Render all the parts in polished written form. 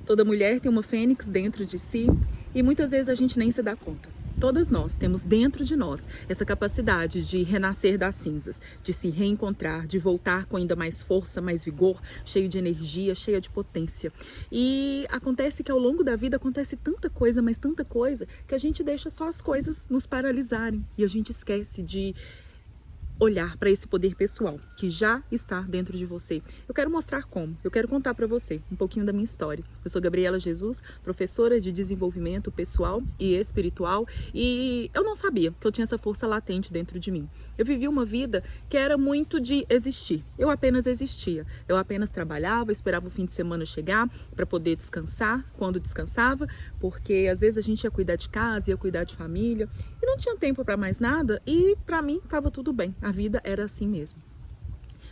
Toda mulher tem uma fênix dentro de si e muitas vezes a gente nem se dá conta. Todas nós temos dentro de nós essa capacidade de renascer das cinzas, de se reencontrar, de voltar com ainda mais força, mais vigor, cheio de energia, cheia de potência. E acontece que ao longo da vida acontece tanta coisa, mas tanta coisa, que a gente deixa só as coisas nos paralisarem e a gente esquece de olhar para esse poder pessoal que já está dentro de você. Eu quero mostrar como, eu quero contar para você um pouquinho da minha história. Eu sou Gabriela Jesus, professora de desenvolvimento pessoal e espiritual, e eu não sabia que eu tinha essa força latente dentro de mim. Eu vivi uma vida que era muito de existir. Eu apenas existia. Eu apenas trabalhava, esperava o fim de semana chegar para poder descansar quando descansava, porque às vezes a gente ia cuidar de casa, ia cuidar de família e não tinha tempo para mais nada, e para mim estava tudo bem. A vida era assim mesmo.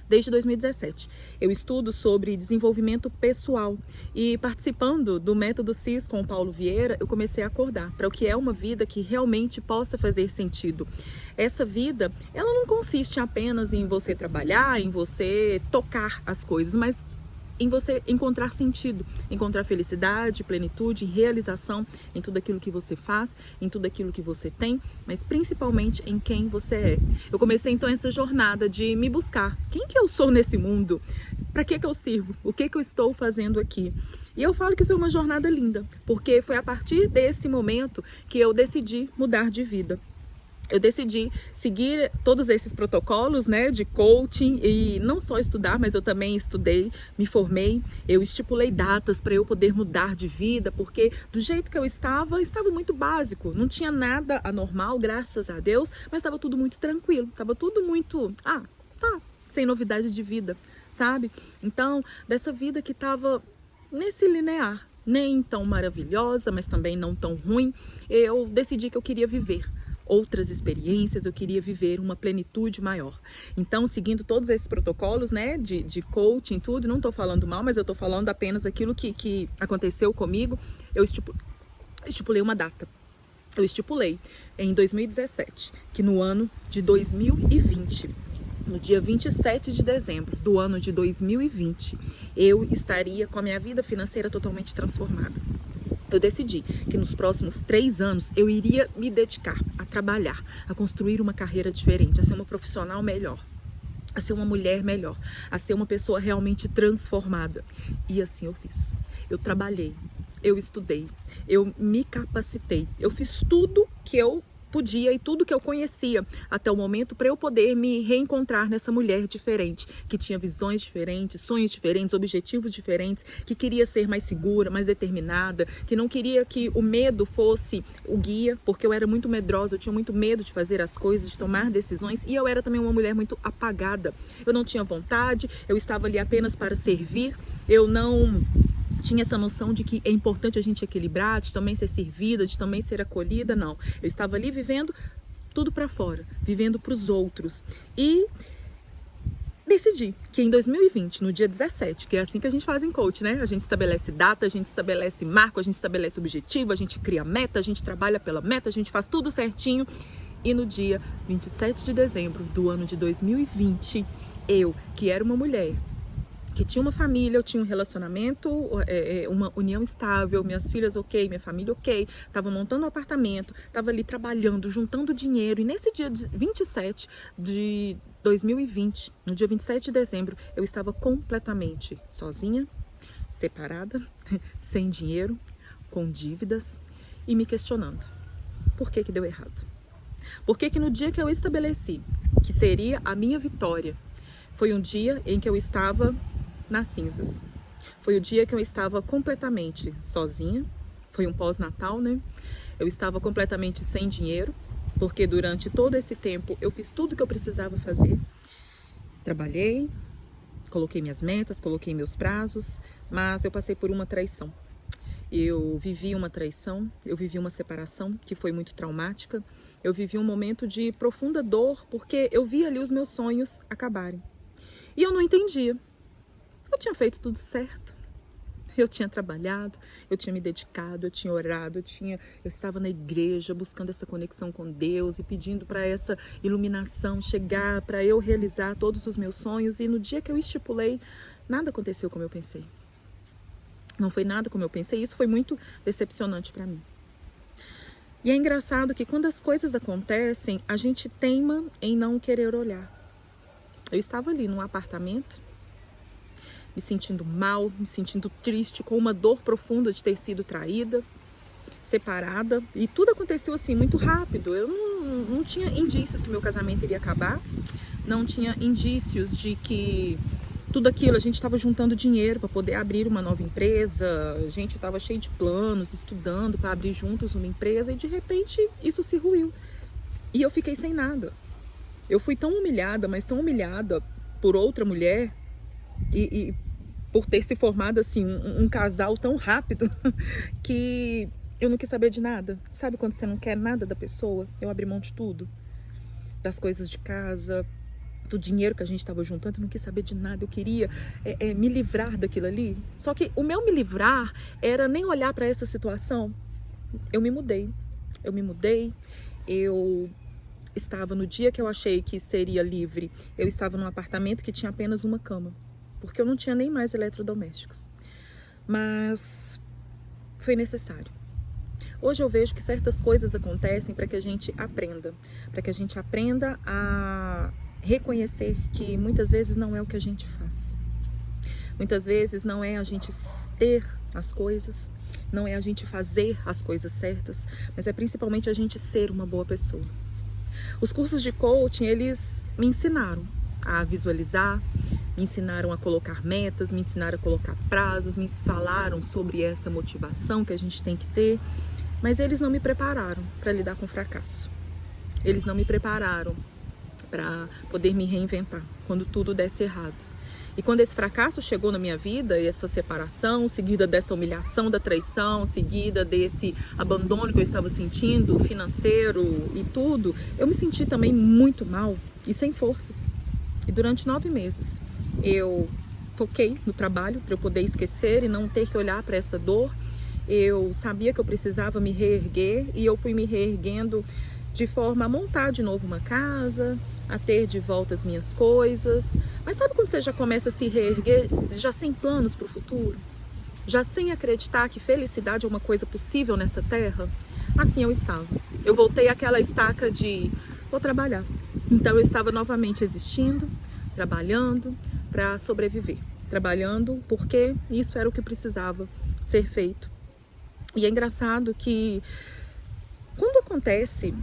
Desde 2017, eu estudo sobre desenvolvimento pessoal e participando do método CIS com o Paulo Vieira, eu comecei a acordar para o que é uma vida que realmente possa fazer sentido. Essa vida, ela não consiste apenas em você trabalhar, em você tocar as coisas, mas em você encontrar sentido, encontrar felicidade, plenitude, realização em tudo aquilo que você faz, em tudo aquilo que você tem, mas principalmente em quem você é. Eu comecei então essa jornada de me buscar. Quem que eu sou nesse mundo? Para que eu sirvo? O que eu estou fazendo aqui? E eu falo que foi uma jornada linda, porque foi a partir desse momento que eu decidi mudar de vida. Eu decidi seguir todos esses protocolos, né, de coaching, e não só estudar, mas eu também estudei, me formei, eu estipulei datas para eu poder mudar de vida, porque do jeito que eu estava muito básico, não tinha nada anormal, graças a Deus, mas estava tudo muito tranquilo, estava tudo muito, sem novidade de vida, sabe? Então, dessa vida que estava nesse linear, nem tão maravilhosa, mas também não tão ruim, eu decidi que eu queria viver outras experiências, eu queria viver uma plenitude maior. Então, seguindo todos esses protocolos, né, de coaching, tudo, não estou falando mal, mas eu estou falando apenas aquilo que aconteceu comigo, eu estipulei uma data. Eu estipulei em 2017, que no ano de 2020, no dia 27 de dezembro do ano de 2020, eu estaria com a minha vida financeira totalmente transformada. Eu decidi que nos próximos 3 anos eu iria me dedicar a trabalhar, a construir uma carreira diferente, a ser uma profissional melhor, a ser uma mulher melhor, a ser uma pessoa realmente transformada. E assim eu fiz. Eu trabalhei, eu estudei, eu me capacitei, eu fiz tudo que eu podia e tudo que eu conhecia até o momento para eu poder me reencontrar nessa mulher diferente, que tinha visões diferentes, sonhos diferentes, objetivos diferentes, que queria ser mais segura, mais determinada, que não queria que o medo fosse o guia, porque eu era muito medrosa, eu tinha muito medo de fazer as coisas, de tomar decisões, e eu era também uma mulher muito apagada. Eu não tinha vontade, eu estava ali apenas para servir, eu não tinha essa noção de que é importante a gente equilibrar, de também ser servida, de também ser acolhida, não. Eu estava ali vivendo tudo para fora, vivendo para os outros. E decidi que em 2020, no dia 17, que é assim que a gente faz em coach, né? A gente estabelece data, a gente estabelece marco, a gente estabelece objetivo, a gente cria meta, a gente trabalha pela meta, a gente faz tudo certinho. E no dia 27 de dezembro do ano de 2020, eu, que era uma mulher, que tinha uma família, eu tinha um relacionamento, uma união estável, minhas filhas ok, minha família ok, estava montando um apartamento, estava ali trabalhando, juntando dinheiro, e nesse dia 27 de 2020, no dia 27 de dezembro, eu estava completamente sozinha, separada, sem dinheiro, com dívidas e me questionando. Por que deu errado? Por que no dia que eu estabeleci que seria a minha vitória, foi um dia em que eu estava nas cinzas. Foi o dia que eu estava completamente sozinha, foi um pós-natal, né? Eu estava completamente sem dinheiro, porque durante todo esse tempo eu fiz tudo que eu precisava fazer. Trabalhei, coloquei minhas metas, coloquei meus prazos, mas eu passei por uma traição. Eu vivi uma traição, eu vivi uma separação que foi muito traumática, eu vivi um momento de profunda dor, porque eu vi ali os meus sonhos acabarem. E eu não entendia. Eu tinha feito tudo certo, eu tinha trabalhado, eu tinha me dedicado, eu tinha orado, eu estava na igreja buscando essa conexão com Deus e pedindo para essa iluminação chegar, para eu realizar todos os meus sonhos, e no dia que eu estipulei, nada aconteceu como eu pensei. Não foi nada como eu pensei. Isso foi muito decepcionante para mim. E é engraçado que quando as coisas acontecem, a gente teima em não querer olhar. Eu estava ali num apartamento, me sentindo mal, me sentindo triste, com uma dor profunda de ter sido traída, separada. E tudo aconteceu assim, muito rápido. Eu não tinha indícios que meu casamento iria acabar. Não tinha indícios de que tudo aquilo, a gente estava juntando dinheiro para poder abrir uma nova empresa, a gente estava cheio de planos, estudando para abrir juntos uma empresa e de repente isso se ruiu. E eu fiquei sem nada. Eu fui tão humilhada, mas tão humilhada por outra mulher e por ter se formado assim um casal tão rápido que eu não quis saber de nada. Sabe quando você não quer nada da pessoa? Eu abri mão de tudo, das coisas de casa, do dinheiro que a gente estava juntando, eu não quis saber de nada, eu queria me livrar daquilo ali. Só que o meu me livrar era nem olhar para essa situação. Eu me mudei, eu estava no dia que eu achei que seria livre, eu estava num apartamento que tinha apenas uma cama, porque eu não tinha nem mais eletrodomésticos. Mas foi necessário. Hoje eu vejo que certas coisas acontecem para que a gente aprenda a reconhecer que muitas vezes não é o que a gente faz. Muitas vezes não é a gente ter as coisas, não é a gente fazer as coisas certas, mas é principalmente a gente ser uma boa pessoa. Os cursos de coaching, eles me ensinaram a visualizar, me ensinaram a colocar metas, me ensinaram a colocar prazos, me falaram sobre essa motivação que a gente tem que ter, mas eles não me prepararam para lidar com o fracasso. Eles não me prepararam para poder me reinventar quando tudo desse errado. E quando esse fracasso chegou na minha vida, essa separação, seguida dessa humilhação da traição, seguida desse abandono que eu estava sentindo, financeiro e tudo, eu me senti também muito mal e sem forças. E durante 9 meses eu foquei no trabalho para eu poder esquecer e não ter que olhar para essa dor. Eu sabia que eu precisava me reerguer e eu fui me reerguendo de forma a montar de novo uma casa, a ter de volta as minhas coisas. Mas sabe quando você já começa a se reerguer, já sem planos para o futuro? Já sem acreditar que felicidade é uma coisa possível nessa terra? Assim eu estava. Eu voltei àquela estaca de vou trabalhar. Então eu estava novamente existindo, trabalhando para sobreviver. Trabalhando porque isso era o que precisava ser feito. E é engraçado que quando acontece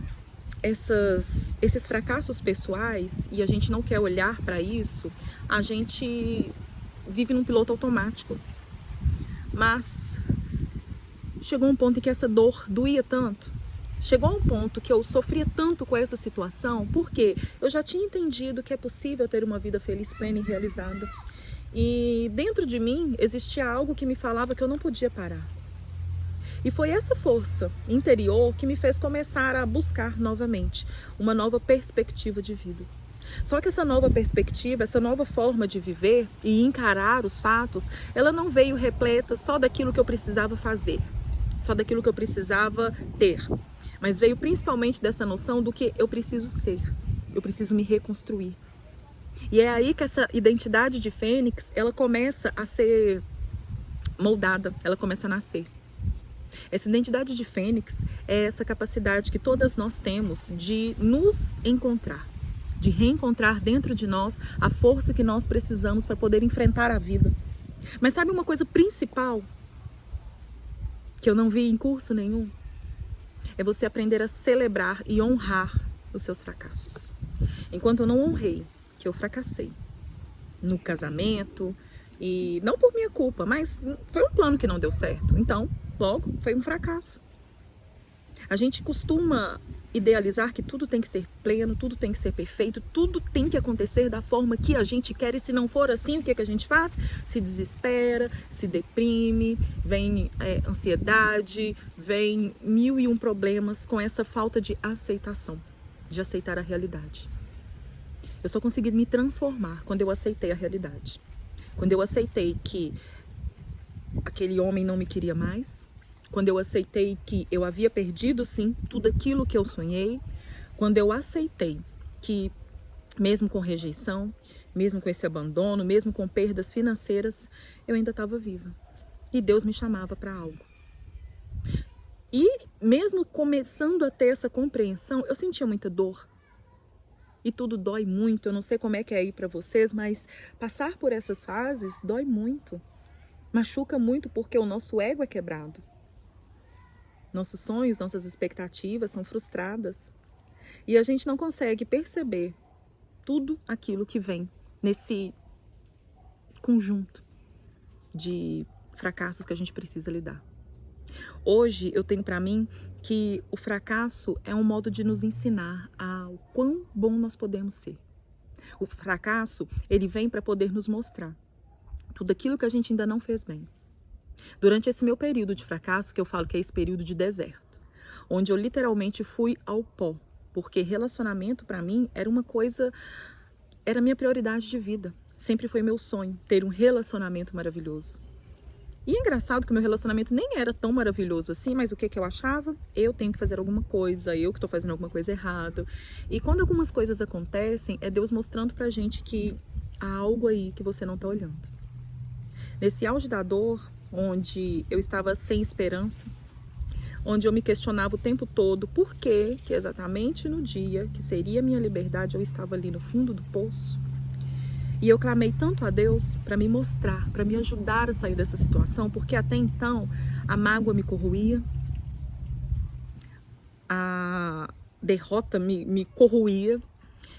esses fracassos pessoais e a gente não quer olhar para isso, a gente vive num piloto automático. Mas chegou um ponto em que essa dor doía tanto, chegou a um ponto que eu sofria tanto com essa situação, porque eu já tinha entendido que é possível ter uma vida feliz, plena e realizada. E dentro de mim existia algo que me falava que eu não podia parar. E foi essa força interior que me fez começar a buscar novamente uma nova perspectiva de vida. Só que essa nova perspectiva, essa nova forma de viver e encarar os fatos, ela não veio repleta só daquilo que eu precisava fazer, só daquilo que eu precisava ter, mas veio principalmente dessa noção do que eu preciso ser, eu preciso me reconstruir. E é aí que essa identidade de Fênix, ela começa a ser moldada, ela começa a nascer. Essa identidade de Fênix é essa capacidade que todas nós temos de nos encontrar, de reencontrar dentro de nós a força que nós precisamos para poder enfrentar a vida. Mas sabe uma coisa principal que eu não vi em curso nenhum? É você aprender a celebrar e honrar os seus fracassos. Enquanto eu não honrei que eu fracassei no casamento, e não por minha culpa, mas foi um plano que não deu certo, então logo foi um fracasso. A gente costuma idealizar que tudo tem que ser pleno, tudo tem que ser perfeito, tudo tem que acontecer da forma que a gente quer, e se não for assim, o que a gente faz? Se desespera, se deprime, vem ansiedade, vem 1001 problemas com essa falta de aceitação, de aceitar a realidade. Eu só consegui me transformar quando eu aceitei a realidade. Quando eu aceitei que aquele homem não me queria mais, quando eu aceitei que eu havia perdido, sim, tudo aquilo que eu sonhei, quando eu aceitei que, mesmo com rejeição, mesmo com esse abandono, mesmo com perdas financeiras, eu ainda estava viva. e Deus me chamava para algo. E mesmo começando a ter essa compreensão, eu sentia muita dor. E tudo dói muito. Eu não sei como é que é aí para vocês, mas passar por essas fases dói muito. Machuca muito porque o nosso ego é quebrado. Nossos sonhos, nossas expectativas são frustradas. E a gente não consegue perceber tudo aquilo que vem nesse conjunto de fracassos que a gente precisa lidar. Hoje eu tenho para mim que o fracasso é um modo de nos ensinar ao quão bom nós podemos ser. O fracasso, ele vem para poder nos mostrar tudo aquilo que a gente ainda não fez bem. Durante esse meu período de fracasso, que eu falo que é esse período de deserto, onde eu literalmente fui ao pó, porque relacionamento para mim era uma coisa, era minha prioridade de vida. Sempre foi meu sonho ter um relacionamento maravilhoso. E é engraçado que o meu relacionamento nem era tão maravilhoso assim, mas o que eu achava? Eu tenho que fazer alguma coisa, eu que estou fazendo alguma coisa errada. E quando algumas coisas acontecem, é Deus mostrando pra gente que há algo aí que você não está olhando. Nesse auge da dor, onde eu estava sem esperança, onde eu me questionava o tempo todo por que exatamente no dia que seria minha liberdade eu estava ali no fundo do poço. E eu clamei tanto a Deus para me mostrar, para me ajudar a sair dessa situação, porque até então a mágoa me corroía, a derrota me corroía,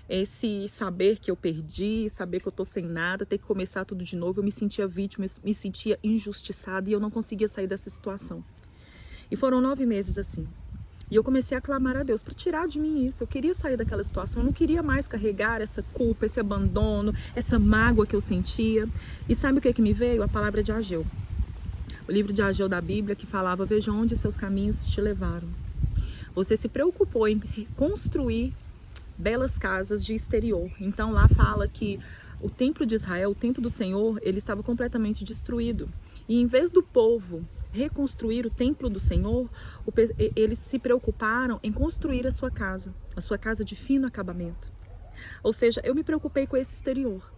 esse saber que eu perdi, saber que eu tô sem nada, ter que começar tudo de novo, eu me sentia vítima, me sentia injustiçada e eu não conseguia sair dessa situação. E foram 9 meses assim. E eu comecei a clamar a Deus para tirar de mim isso. Eu queria sair daquela situação, eu não queria mais carregar essa culpa, esse abandono, essa mágoa que eu sentia. E sabe o que me veio? A palavra de Ageu. O livro de Ageu da Bíblia que falava: veja onde seus caminhos te levaram. Você se preocupou em construir belas casas de exterior. Então lá fala que o templo de Israel, o templo do Senhor, ele estava completamente destruído. E em vez do povo reconstruir o templo do Senhor, eles se preocuparam em construir a sua casa de fino acabamento. Ou seja, eu me preocupei com esse exterior,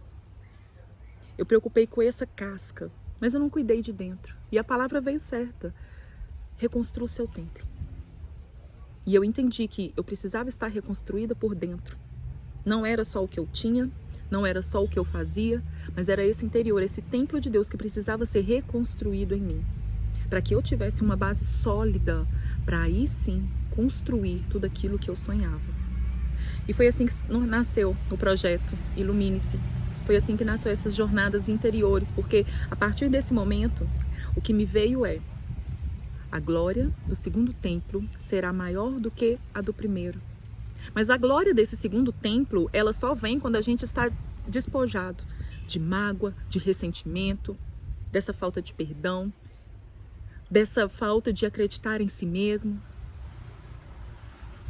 eu preocupei com essa casca, mas eu não cuidei de dentro. E a palavra veio certa: reconstrua o seu templo. E eu entendi que eu precisava estar reconstruída por dentro. Não era só o que eu tinha, não era só o que eu fazia, mas era esse interior, esse templo de Deus que precisava ser reconstruído em mim, para que eu tivesse uma base sólida, para aí sim construir tudo aquilo que eu sonhava. E foi assim que nasceu o projeto Ilumine-se. Foi assim que nasceu essas jornadas interiores, porque a partir desse momento, o que me veio é: a glória do segundo templo será maior do que a do primeiro. Mas a glória desse segundo templo, ela só vem quando a gente está despojado de mágoa, de ressentimento, dessa falta de perdão, dessa falta de acreditar em si mesmo.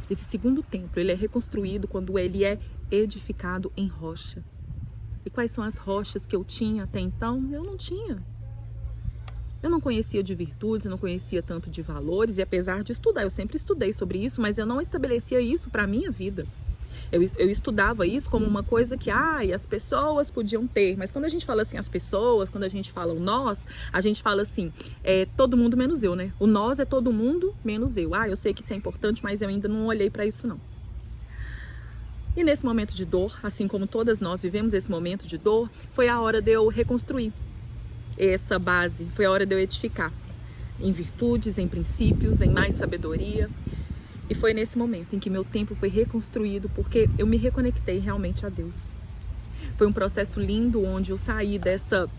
Esse segundo templo, ele é reconstruído quando ele é edificado em rocha. E quais são as rochas que eu tinha até então? Eu não tinha. Eu não conhecia de virtudes, eu não conhecia tanto de valores, e apesar de estudar, eu sempre estudei sobre isso, mas eu não estabelecia isso para a minha vida. Eu estudava isso como uma coisa que as pessoas podiam ter, mas quando a gente fala assim as pessoas, quando a gente fala o nós, a gente fala assim, todo mundo menos eu, né? O nós é todo mundo menos eu. Eu sei que isso é importante, mas eu ainda não olhei para isso não. E nesse momento de dor, assim como todas nós vivemos esse momento de dor, foi a hora de eu reconstruir essa base, foi a hora de eu edificar em virtudes, em princípios, em mais sabedoria. E foi nesse momento em que meu tempo foi reconstruído, porque eu me reconectei realmente a Deus. Foi um processo lindo, onde eu saí dessa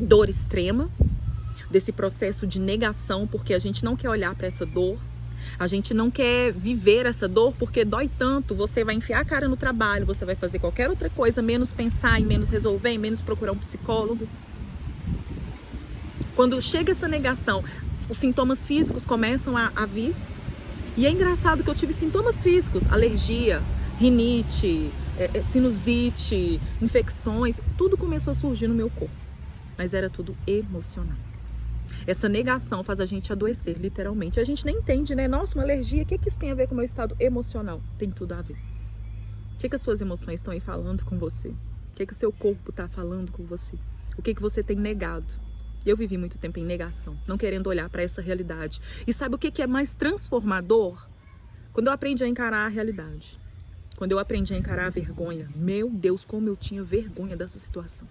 dor extrema, desse processo de negação, porque a gente não quer olhar para essa dor, a gente não quer viver essa dor, porque dói tanto. Você vai enfiar a cara no trabalho, você vai fazer qualquer outra coisa, menos pensar e menos resolver, e menos procurar um psicólogo. Quando chega essa negação, os sintomas físicos começam a vir. E é engraçado que eu tive sintomas físicos: alergia, rinite, sinusite, infecções. Tudo começou a surgir no meu corpo. Mas era tudo emocional. Essa negação faz a gente adoecer, literalmente. A gente nem entende, né? Nossa, uma alergia, o que isso tem a ver com o meu estado emocional? Tem tudo a ver. O que as suas emoções estão aí falando com você? O que o seu corpo está falando com você? O que você tem negado? Eu vivi muito tempo em negação, não querendo olhar para essa realidade. E sabe o que é mais transformador? Quando eu aprendi a encarar a realidade. Quando eu aprendi a encarar a vergonha. Meu Deus, como eu tinha vergonha dessa situação.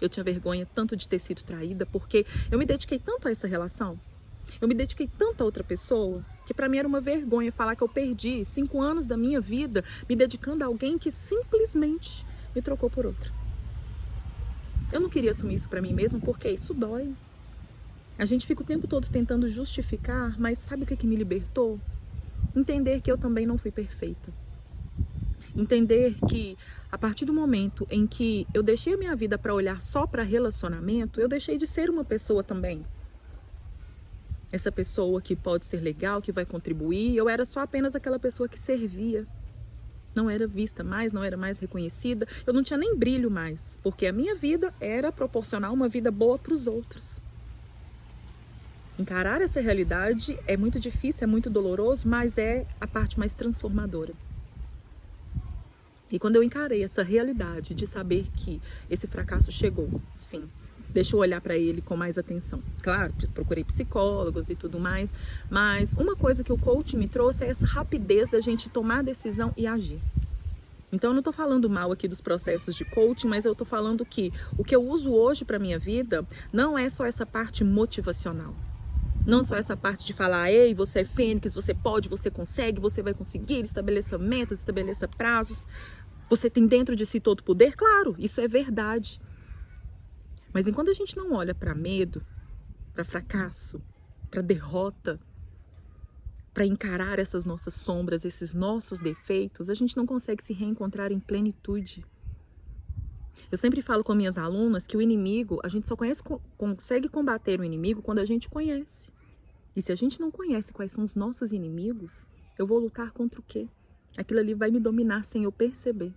Eu tinha vergonha tanto de ter sido traída, porque eu me dediquei tanto a essa relação. Eu me dediquei tanto a outra pessoa, que para mim era uma vergonha falar que eu perdi 5 anos da minha vida me dedicando a alguém que simplesmente me trocou por outra. Eu não queria assumir isso para mim mesma, porque isso dói. A gente fica o tempo todo tentando justificar, mas sabe o que me libertou? Entender que eu também não fui perfeita. Entender que a partir do momento em que eu deixei a minha vida para olhar só para relacionamento, eu deixei de ser uma pessoa também. Essa pessoa que pode ser legal, que vai contribuir, eu era só apenas aquela pessoa que servia. Não era vista mais, não era mais reconhecida, eu não tinha nem brilho mais, porque a minha vida era proporcionar uma vida boa para os outros. Encarar essa realidade é muito difícil, é muito doloroso, mas é a parte mais transformadora. E quando eu encarei essa realidade de saber que esse fracasso chegou, sim, deixa eu olhar para ele com mais atenção. Claro, procurei psicólogos e tudo mais, mas uma coisa que o coaching me trouxe é essa rapidez da gente tomar decisão e agir. Então eu não estou falando mal aqui dos processos de coaching, mas eu estou falando que o que eu uso hoje para minha vida não é só essa parte motivacional. Não só essa parte de falar, ei, você é fênix, você pode, você consegue, você vai conseguir, estabeleça metas, estabeleça prazos. Você tem dentro de si todo o poder? Claro, isso é verdade. Mas enquanto a gente não olha para medo, para fracasso, para derrota, para encarar essas nossas sombras, esses nossos defeitos, a gente não consegue se reencontrar em plenitude. Eu sempre falo com minhas alunas que o inimigo, a gente só consegue combater o inimigo quando a gente conhece. E se a gente não conhece quais são os nossos inimigos, eu vou lutar contra o quê? Aquilo ali vai me dominar sem eu perceber.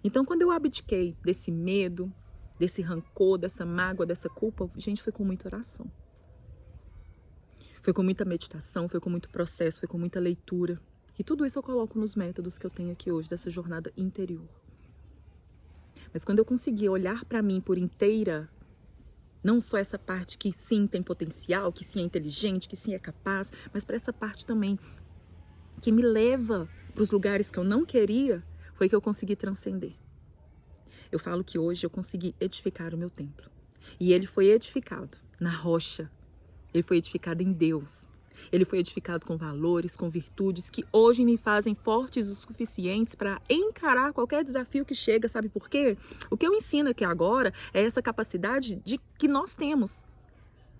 Então, quando eu abdiquei desse medo, desse rancor, dessa mágoa, dessa culpa, gente, foi com muita oração. Foi com muita meditação, foi com muito processo, foi com muita leitura. E tudo isso eu coloco nos métodos que eu tenho aqui hoje, dessa jornada interior. Mas quando eu consegui olhar para mim por inteira, não só essa parte que sim tem potencial, que sim é inteligente, que sim é capaz, mas para essa parte também que me leva para os lugares que eu não queria, foi que eu consegui transcender. Eu falo que hoje eu consegui edificar o meu templo. E ele foi edificado na rocha. Ele foi edificado em Deus. Ele foi edificado com valores, com virtudes que hoje me fazem fortes o suficientes para encarar qualquer desafio que chega. Sabe por quê? O que eu ensino aqui agora é essa capacidade que nós temos.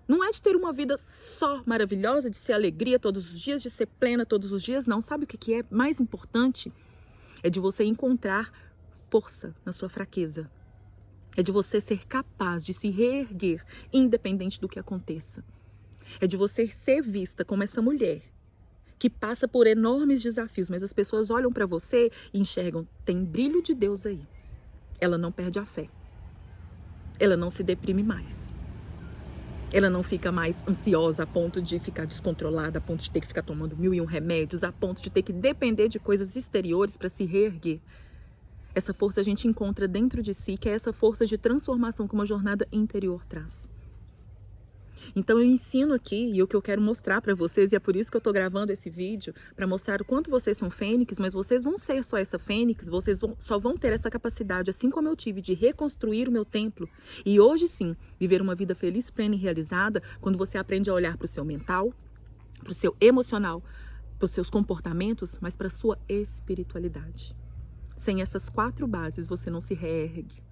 Não é de ter uma vida só maravilhosa, de ser alegria todos os dias, de ser plena todos os dias, não. Sabe o que é mais importante? É de você encontrar força na sua fraqueza. É de você ser capaz de se reerguer, independente do que aconteça. É de você ser vista como essa mulher que passa por enormes desafios, mas as pessoas olham para você e enxergam, tem brilho de Deus aí. Ela não perde a fé. Ela não se deprime mais. Ela não fica mais ansiosa a ponto de ficar descontrolada, a ponto de ter que ficar tomando 1001 remédios, a ponto de ter que depender de coisas exteriores para se reerguer. Essa força a gente encontra dentro de si, que é essa força de transformação que uma jornada interior traz. Então eu ensino aqui, e o que eu quero mostrar para vocês, e é por isso que eu estou gravando esse vídeo, para mostrar o quanto vocês são fênix, mas vocês vão ser só essa fênix, só vão ter essa capacidade, assim como eu tive, de reconstruir o meu templo. E hoje sim, viver uma vida feliz, plena e realizada, quando você aprende a olhar para o seu mental, para o seu emocional, para os seus comportamentos, mas para a sua espiritualidade. Sem essas 4 bases, você não se reergue.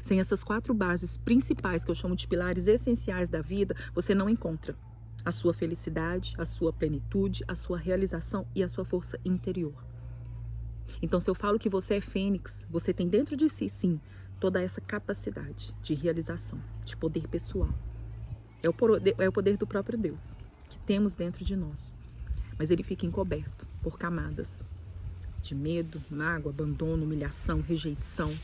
Sem essas 4 bases principais, que eu chamo de pilares essenciais da vida, você não encontra a sua felicidade, a sua plenitude, a sua realização e a sua força interior. Então, se eu falo que você é fênix, você tem dentro de si, sim, toda essa capacidade de realização, de poder pessoal. É o poder do próprio Deus que temos dentro de nós. Mas ele fica encoberto por camadas de medo, mágoa, abandono, humilhação, rejeição.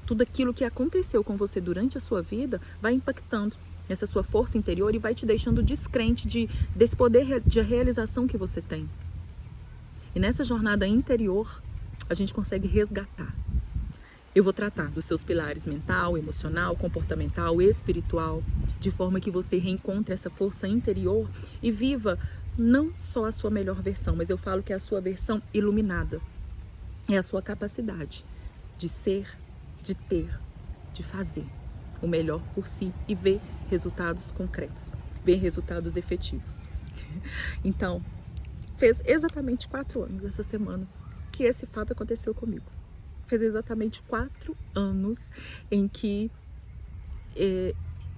Tudo aquilo que aconteceu com você durante a sua vida vai impactando nessa sua força interior e vai te deixando descrente desse poder de realização que você tem. E nessa jornada interior, a gente consegue resgatar Eu vou tratar dos seus pilares mental, emocional, comportamental, espiritual, de forma que você reencontre essa força interior e viva não só a sua melhor versão, mas eu falo que é a sua versão iluminada. É a sua capacidade de ser, de ter, de fazer o melhor por si e ver resultados concretos, ver resultados efetivos. Então, fez exatamente 4 anos essa semana que esse fato aconteceu comigo. Fez exatamente 4 anos em que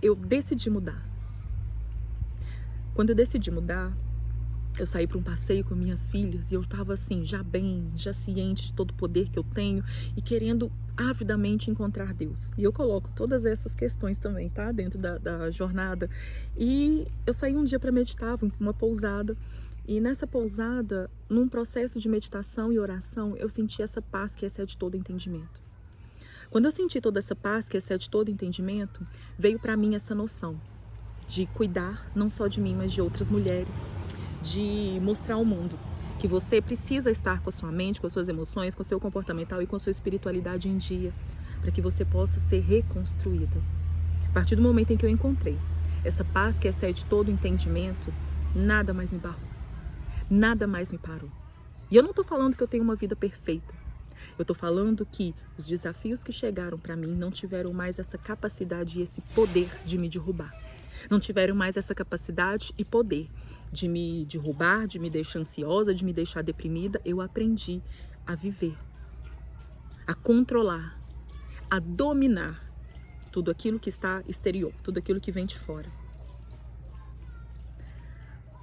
eu decidi mudar. Quando eu decidi mudar, eu saí para um passeio com minhas filhas e eu estava assim, já bem, já ciente de todo o poder que eu tenho e querendo avidamente encontrar Deus. E eu coloco todas essas questões também, tá? Dentro da jornada. E eu saí um dia para meditar, fui para uma pousada. E nessa pousada, num processo de meditação e oração, eu senti essa paz que excede todo entendimento. Quando eu senti toda essa paz que excede todo entendimento, veio para mim essa noção de cuidar não só de mim, mas de outras mulheres, de mostrar ao mundo que você precisa estar com a sua mente, com as suas emoções, com o seu comportamental e com a sua espiritualidade em dia, para que você possa ser reconstruída. A partir do momento em que eu encontrei essa paz que excede todo entendimento, nada mais me barrou, nada mais me parou. E eu não estou falando que eu tenho uma vida perfeita. Eu estou falando que os desafios que chegaram para mim não tiveram mais essa capacidade e esse poder de me derrubar. Não tiveram mais essa capacidade e poder de me derrubar, de me deixar ansiosa, de me deixar deprimida. Eu aprendi a viver, a controlar, a dominar tudo aquilo que está exterior, tudo aquilo que vem de fora.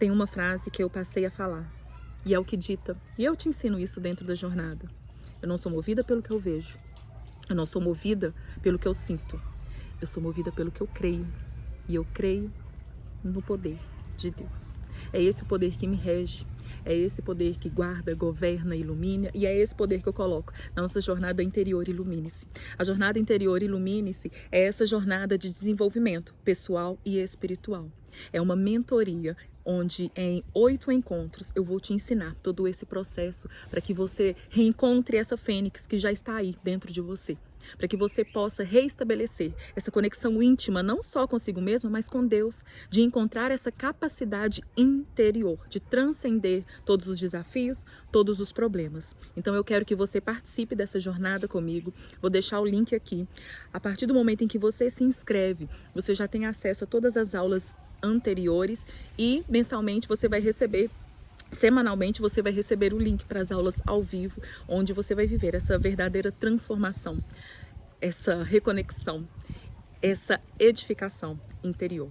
Tem uma frase que eu passei a falar, e é o que dita, e eu te ensino isso dentro da jornada. Eu não sou movida pelo que eu vejo, eu não sou movida pelo que eu sinto, eu sou movida pelo que eu creio. E eu creio no poder de Deus. É esse o poder que me rege, é esse poder que guarda, governa, ilumina, e é esse poder que eu coloco na nossa jornada interior Ilumine-se. A jornada interior Ilumine-se é essa jornada de desenvolvimento pessoal e espiritual. É uma mentoria onde em 8 encontros eu vou te ensinar todo esse processo para que você reencontre essa fênix que já está aí dentro de você. Para que você possa reestabelecer essa conexão íntima, não só consigo mesma, mas com Deus, de encontrar essa capacidade interior, de transcender todos os desafios, todos os problemas. Então eu quero que você participe dessa jornada comigo, vou deixar o link aqui. A partir do momento em que você se inscreve, você já tem acesso a todas as aulas anteriores e mensalmente você vai receber. Semanalmente você vai receber o link para as aulas ao vivo, onde você vai viver essa verdadeira transformação, essa reconexão, essa edificação interior.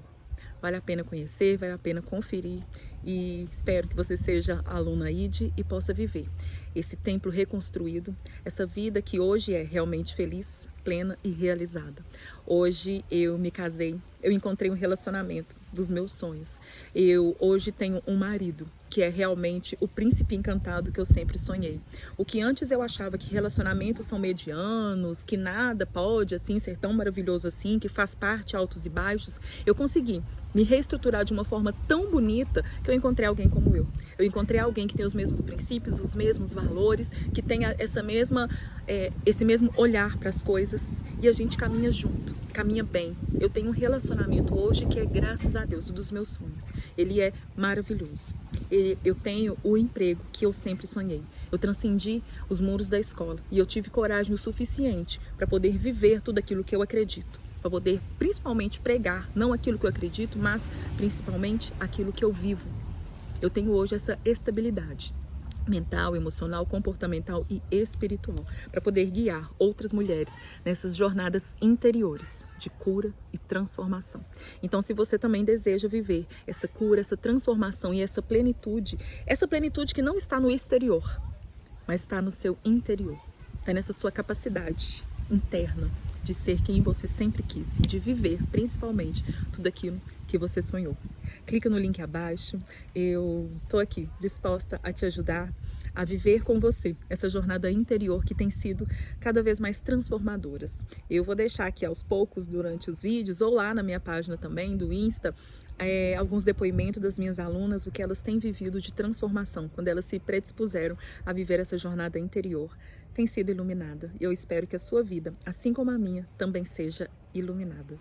Vale a pena conhecer, vale a pena conferir e espero que você seja aluna ID e possa viver esse templo reconstruído, essa vida que hoje é realmente feliz, plena e realizada. Hoje eu me casei, eu encontrei um relacionamento dos meus sonhos. Eu hoje tenho um marido que é realmente o príncipe encantado que eu sempre sonhei. O que antes eu achava que relacionamentos são medianos, que nada pode assim ser tão maravilhoso assim, que faz parte altos e baixos, eu consegui me reestruturar de uma forma tão bonita que eu encontrei alguém como eu. Eu encontrei alguém que tem os mesmos princípios, os mesmos valores, que tem esse mesmo olhar para as coisas e a gente caminha junto, caminha bem. Eu tenho um relacionamento hoje que é, graças a Deus, um dos meus sonhos. Ele é maravilhoso. Eu tenho o emprego que eu sempre sonhei. Eu transcendi os muros da escola e eu tive coragem o suficiente para poder viver tudo aquilo que eu acredito. Para poder principalmente pregar, não aquilo que eu acredito, mas principalmente aquilo que eu vivo. Eu tenho hoje essa estabilidade mental, emocional, comportamental e espiritual para poder guiar outras mulheres nessas jornadas interiores de cura e transformação. Então, se você também deseja viver essa cura, essa transformação e essa plenitude que não está no exterior, mas está no seu interior, está nessa sua capacidade interna de ser quem você sempre quis e de viver, principalmente, tudo aquilo que você sonhou. Clica no link abaixo, eu estou aqui disposta a te ajudar a viver com você essa jornada interior que tem sido cada vez mais transformadoras. Eu vou deixar aqui aos poucos durante os vídeos ou lá na minha página também do Insta alguns depoimentos das minhas alunas, o que elas têm vivido de transformação quando elas se predispuseram a viver essa jornada interior. tem sido iluminada. E eu espero que a sua vida, assim como a minha, também seja iluminada.